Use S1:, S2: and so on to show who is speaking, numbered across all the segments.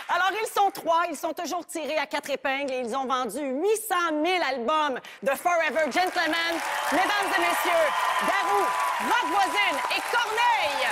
S1: Alors, ils sont trois, ils sont toujours tirés à quatre épingles et ils ont vendu 800 000 albums de Forever Gentlemen. Mesdames et messieurs, Garou, Rock Voisine et Corneille!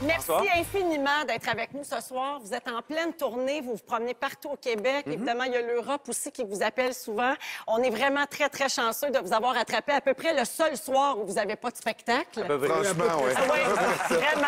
S1: Merci infiniment d'être avec nous ce soir. Vous êtes en pleine tournée, vous vous promenez partout au Québec. Évidemment, il y a l'Europe aussi qui vous appelle souvent. On est vraiment très, très chanceux de vous avoir attrapé à peu près le seul soir où vous n'avez pas de spectacle.
S2: Franchement, oui.
S1: Oui, vraiment.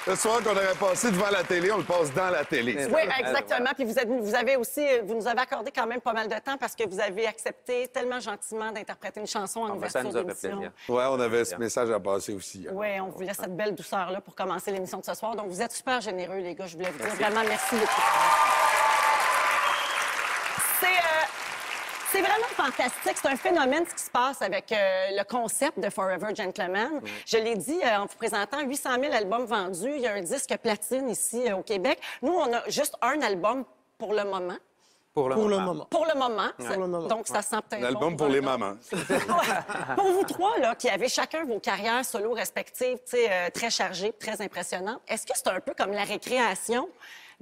S2: Le soir qu'on aurait passé devant la télé, on le passe dans la télé.
S1: Oui, exactement. Puis vous avez aussi, vous nous avez accordé quand même pas mal de temps parce que vous avez accepté tellement gentiment d'interpréter une chanson en ouverture d'émission.
S2: Oui, on avait ce message à passer aussi.
S1: Oui, on vous laisse cette belle douceur-là pour commencer l'émission de ce soir. Donc, vous êtes super généreux, les gars. Je voulais vous dire vraiment merci beaucoup. C'est vraiment fantastique. C'est un phénomène ce qui se passe avec le concept de Forever Gentlemen. Je l'ai dit en vous présentant 800 000 albums vendus. Il y a un disque platine ici au Québec. Nous, on a juste un album pour le moment.
S3: Pour le moment.
S1: Pour le moment.
S3: Ouais.
S1: Donc, ça sent peut-être
S2: Un album pour les mamans.
S1: Pour vous trois, là, qui avez chacun vos carrières solo respectives, très chargées, très impressionnantes, est-ce que c'est un peu comme la récréation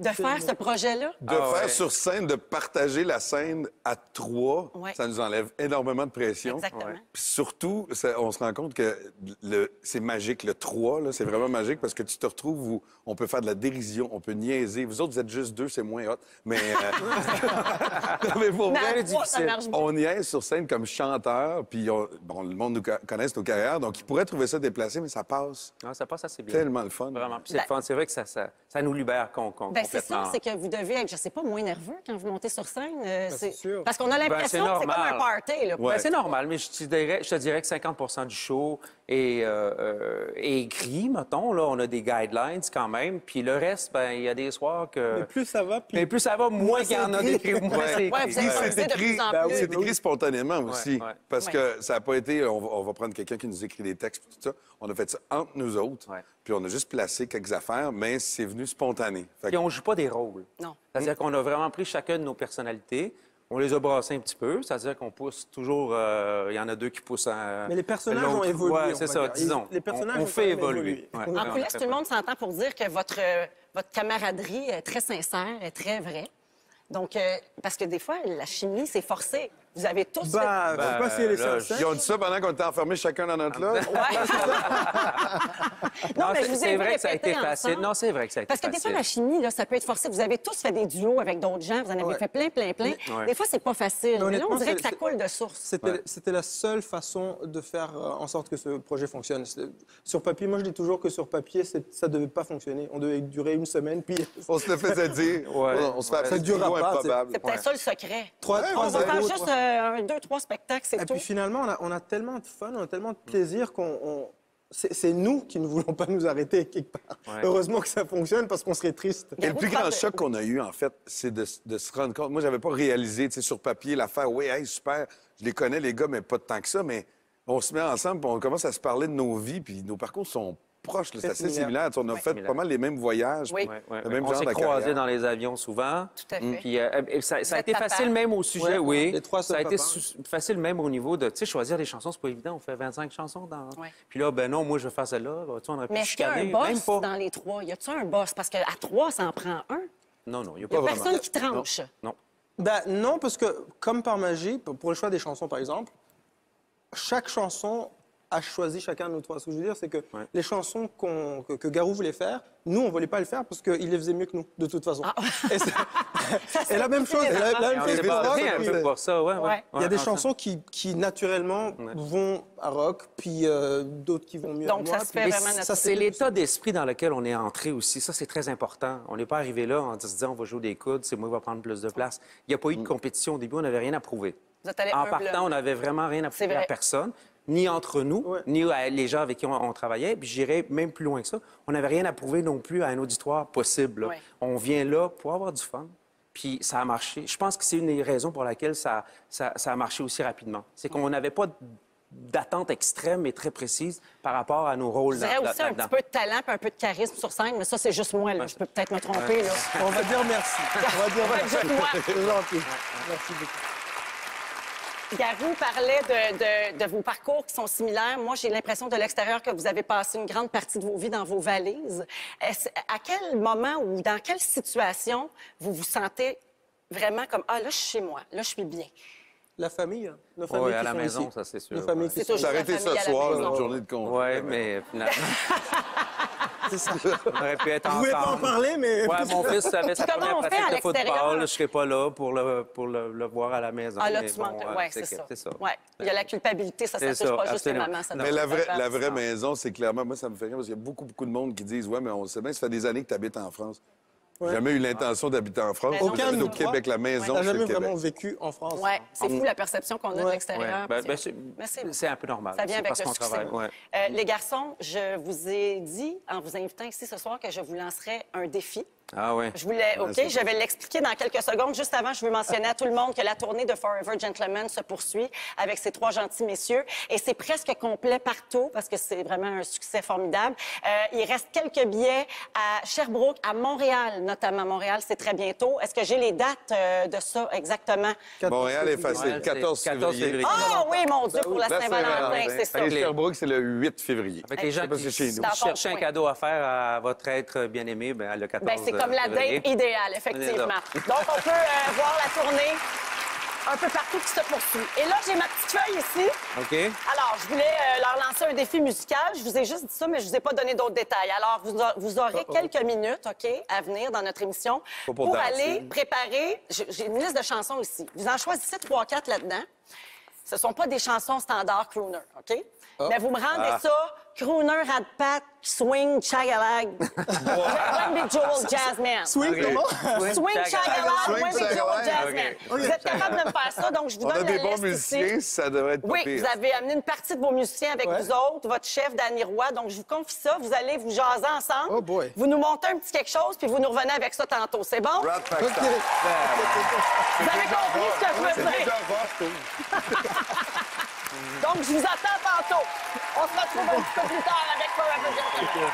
S1: de faire ce projet-là?
S2: De faire sur scène, de partager la scène à trois, ça nous enlève énormément de pression.
S1: Exactement.
S2: Puis surtout, on se rend compte que c'est magique. Le 3, là, c'est vraiment magique parce que tu te retrouves où on peut faire de la dérision, on peut niaiser. Vous autres, vous êtes juste deux, c'est moins hot. Mais, mais pour vrai, on niaise sur scène comme chanteur, puis bon, le monde nous connaît nos carrières, donc ils pourraient trouver ça déplacé, mais ça passe.
S4: Non, ça passe assez bien.
S2: Tellement le fun.
S4: Vraiment. Puis c'est le fun. C'est vrai que ça nous libère
S1: c'est ça, c'est que vous devez être, je sais pas, moins nerveux quand vous montez sur scène.
S3: C'est sûr.
S1: Parce qu'on a l'impression que c'est comme un party. Là.
S4: C'est normal, mais je te dirais que 50 du show est écrit, mettons. Là, on a des guidelines quand même. Puis le reste, il y a des soirs que...
S3: Mais plus ça va,
S4: moins qu'il y en a d'écrit.
S2: C'est écrit spontanément aussi. Parce que ça n'a pas été... On va prendre quelqu'un qui nous écrit des textes et tout ça. On a fait ça entre nous autres. Puis on a juste placé quelques affaires, mais c'est venu spontané.
S4: Puis on ne joue pas des rôles.
S1: Non.
S4: C'est-à-dire qu'on a vraiment pris chacun de nos personnalités. On les a brassés un petit peu. C'est-à-dire qu'on pousse toujours... Il y en a deux qui poussent à...
S3: Mais les personnages ont évolué.
S4: Oui, c'est ça, disons.
S3: Les personnages
S4: on fait évoluer.
S1: En coulisses, tout le monde s'entend pour dire que votre camaraderie est très sincère, est très vraie. Donc, parce que des fois, la chimie, c'est forcé. Vous avez tous...
S3: Je sais pas si elle est sincère.
S2: Ils ont dit ça pendant qu'on était enfermés chacun dans notre loge.
S1: Non, mais je vous ai
S4: c'est vrai que ça a été facile. Non, c'est vrai que ça a été facile.
S1: Parce que des fois, la chimie, là, ça peut être forcé. Vous avez tous fait des duos avec d'autres gens. Vous en avez fait plein. Des fois, c'est pas facile. Mais là, on dirait que ça coule de source.
S3: C'était la seule façon de faire en sorte que ce projet fonctionne. Sur papier, moi, je dis toujours que sur papier, ça devait pas fonctionner. On devait durer une semaine, puis...
S2: On se le faisait dire. On se fait appeler du gros improbable.
S1: C'est peut-être ça le secret.
S3: On
S1: va faire juste 2-3 spectacles, c'est tout.
S3: Et puis finalement, on a tellement de fun, on a tellement de plaisir c'est nous qui ne voulons pas nous arrêter quelque part. Heureusement que ça fonctionne parce qu'on serait triste.
S2: Et le plus grand choc qu'on a eu, en fait, c'est de se rendre compte. Moi, j'avais pas réalisé, tu sais, sur papier, l'affaire. Oui, hey, super, je les connais, les gars, mais pas tant que ça. Mais on se met ensemble, puis on commence à se parler de nos vies, puis nos parcours sont proches. C'est assez similaire. On a fait pas mal les mêmes voyages.
S1: Oui.
S2: Le même
S4: on
S2: genre
S4: s'est
S2: de
S4: croisés
S2: carrière.
S4: dans les avions souvent.
S1: Tout à fait.
S4: Puis ça a été facile même au sujet,
S3: Les trois
S4: ça a été
S3: papas.
S4: facile même au niveau de, tu sais, choisir des chansons, c'est pas évident. On fait 25 chansons dans... Puis là, ben non, moi, je vais faire celle-là. Tu sais, on aurait pu
S1: Mais est-ce qu'il y a un
S4: chicaner.
S1: boss
S4: Même pas.
S1: dans les trois? Y a-tu un boss? Parce qu'à 3, ça en prend un.
S4: Non, il n'y a
S1: Il
S4: pas
S1: n'y a
S4: vraiment.
S1: personne qui tranche.
S4: Non.
S3: Non, parce que, comme par magie, pour le choix des chansons, par exemple, chaque chanson a choisi chacun de nous trois. Ce que je veux dire, c'est que les chansons que Garou voulait faire, nous, on ne voulait pas le faire parce qu'il les faisait mieux que nous, de toute façon. Et la même chose.
S4: On s'est basé un peu pour ça,
S3: Il y a des chansons qui naturellement, vont à rock, puis d'autres qui vont mieux à moi.
S1: Donc, ça se fait vraiment naturellement.
S4: C'est l'état d'esprit dans lequel on est entré aussi. Ça, c'est très important. On n'est pas arrivé là en se disant, on va jouer des coudes, c'est moi qui va prendre plus de place. Il n'y a pas eu de compétition au début, on n'avait rien à prouver.
S1: Vous êtes allé
S4: En
S1: humblement.
S4: partant, on n'avait vraiment rien à prouver à personne. Ni entre nous, ni à les gens avec qui on travaillait. Puis j'irais même plus loin que ça. On n'avait rien à prouver non plus à un auditoire possible. On vient là pour avoir du fun. Puis ça a marché. Je pense que c'est une des raisons pour laquelle ça a marché aussi rapidement. C'est qu'on n'avait pas d'attente extrême et très précise par rapport à nos rôles
S1: Je dirais aussi un petit peu de talent et un peu de charisme sur scène, mais ça, c'est juste moi. Là. Je peux peut-être me tromper. Là.
S3: On va dire merci. On va dire merci.
S1: Juste moi.
S3: C'est gentil. Merci beaucoup.
S1: Garou parlait de vos parcours qui sont similaires. Moi, j'ai l'impression de l'extérieur que vous avez passé une grande partie de vos vies dans vos valises. À quel moment ou dans quelle situation vous vous sentez vraiment comme « Ah, là, je suis chez moi. Là, je suis bien. »
S3: La famille, hein. Nos familles
S4: Oui,
S3: qui
S4: à la
S3: sont
S4: maison,
S3: ici.
S4: ça, c'est sûr.
S3: Nos familles qui
S1: C'est
S3: sont
S1: toujours
S2: S'arrêter
S1: la famille
S2: ce
S1: à la
S2: soir,
S1: maison.
S2: notre journée de congé.
S4: Oui, mais finalement,
S3: C'est ça.
S4: on aurait pu être
S3: Vous pouvez pas en
S4: ensemble.
S3: parler, mais...
S4: Ouais, mon fils avait sa
S1: Comment
S4: première
S1: on fait
S4: pratique
S1: à
S4: de
S1: l'extérieur?
S4: football. Je serais pas là pour le voir à la maison.
S1: Ah, là,
S4: mais
S1: tu manques.
S4: bon,
S1: Oui, c'est ça.
S4: C'est ça.
S1: Ouais. Il y a la culpabilité, ça
S4: C'est
S1: touche pas
S4: ça,
S1: juste les
S4: absolument.
S1: mamans. Ça
S2: Mais
S1: touche
S2: la
S1: les papas.
S2: vraie maison, c'est clairement, moi, ça me fait rire parce qu'il y a beaucoup de monde qui disent, ouais, mais on sait bien, ça fait des années que tu habites en France.
S3: Ouais.
S2: Jamais eu l'intention d'habiter en France.
S1: Mais non,
S3: Aucun de
S2: J'habite
S3: nous
S2: au Québec, la maison,
S3: n'a
S2: c'est
S3: jamais
S2: le Québec.
S3: vraiment vécu en France.
S1: Oui, c'est fou la perception qu'on a de
S3: Ouais.
S1: l'extérieur.
S4: Ouais.
S1: Puis
S4: Ben,
S1: c'est-
S4: c'est un peu normal.
S1: Ça vient
S4: C'est
S1: avec
S4: parce
S1: le
S4: qu'on
S1: succès.
S4: travaille. Ouais.
S1: Les garçons, je vous ai dit, en vous invitant ici ce soir, que je vous lancerais un défi.
S4: Ah oui.
S1: Je voulais, OK,
S2: c'est
S1: je vais l'expliquer dans quelques secondes. Juste avant, je veux mentionner à tout le monde que la tournée de Forever Gentlemen se poursuit avec ces trois gentils messieurs. Et c'est presque complet partout parce que c'est vraiment un succès formidable. Il reste quelques billets à Sherbrooke, à Montréal, notamment. Montréal, c'est très bientôt. Est-ce que j'ai les dates de ça exactement?
S2: Montréal est facile.
S4: Montréal, c'est
S2: 14 février.
S1: Ah oui, mon Dieu, pour la
S2: La
S1: Saint-Valentin, c'est ça.
S2: Et Sherbrooke, c'est le 8 février.
S4: Avec les gens
S2: Parce que chez
S4: qui
S2: nous.
S1: Dans ton
S4: cherchent un
S1: coin.
S4: cadeau à faire à votre être bien-aimé, ben, le 14
S1: Ben, c'est comme la
S4: février.
S1: date idéale, effectivement. Donc, on peut voir la tournée un peu partout qui se poursuit. Et là, j'ai ma petite feuille ici.
S4: OK.
S1: Alors, je voulais leur lancer un défi musical. Je vous ai juste dit ça, mais je vous ai pas donné d'autres détails. Alors, vous aurez quelques minutes, OK, à venir dans notre émission
S2: Pas pour danser.
S1: aller préparer... J'ai une liste de chansons ici. Vous en choisissez 3-4 là-dedans. Ce sont pas des chansons standards crooner, OK? Mais vous me rendez ça, crooner, rat-pat, swing, chagalag, Wendy Joel, jazzman.
S3: Swing, comment?
S1: Swing, chagalag,
S2: Swing,
S1: Wendy Joel,
S2: chagalag,
S1: jazzman.
S2: OK.
S1: Vous êtes capable de me faire ça, donc je vous
S2: On
S1: donne
S2: a
S1: la
S2: des bons
S1: liste
S2: musiciens,
S1: ici.
S2: ça devrait être pas
S1: Oui,
S2: pire.
S1: vous avez amené une partie de vos musiciens avec
S3: Ouais.
S1: vous autres, votre chef, Danny Roy. Donc, je vous confie ça. Vous allez vous jaser ensemble.
S3: Oh boy.
S1: Vous nous montez un petit quelque chose, puis vous nous revenez avec ça tantôt. C'est bon?
S2: Rat Pack
S3: OK.
S2: Style.
S1: Vous avez compris ce que je veux
S2: C'est
S1: dire?
S2: déjà fort, je trouve.
S1: Donc, je vous attends tantôt. On se retrouve un petit peu plus tard avec Forever Gentlemen.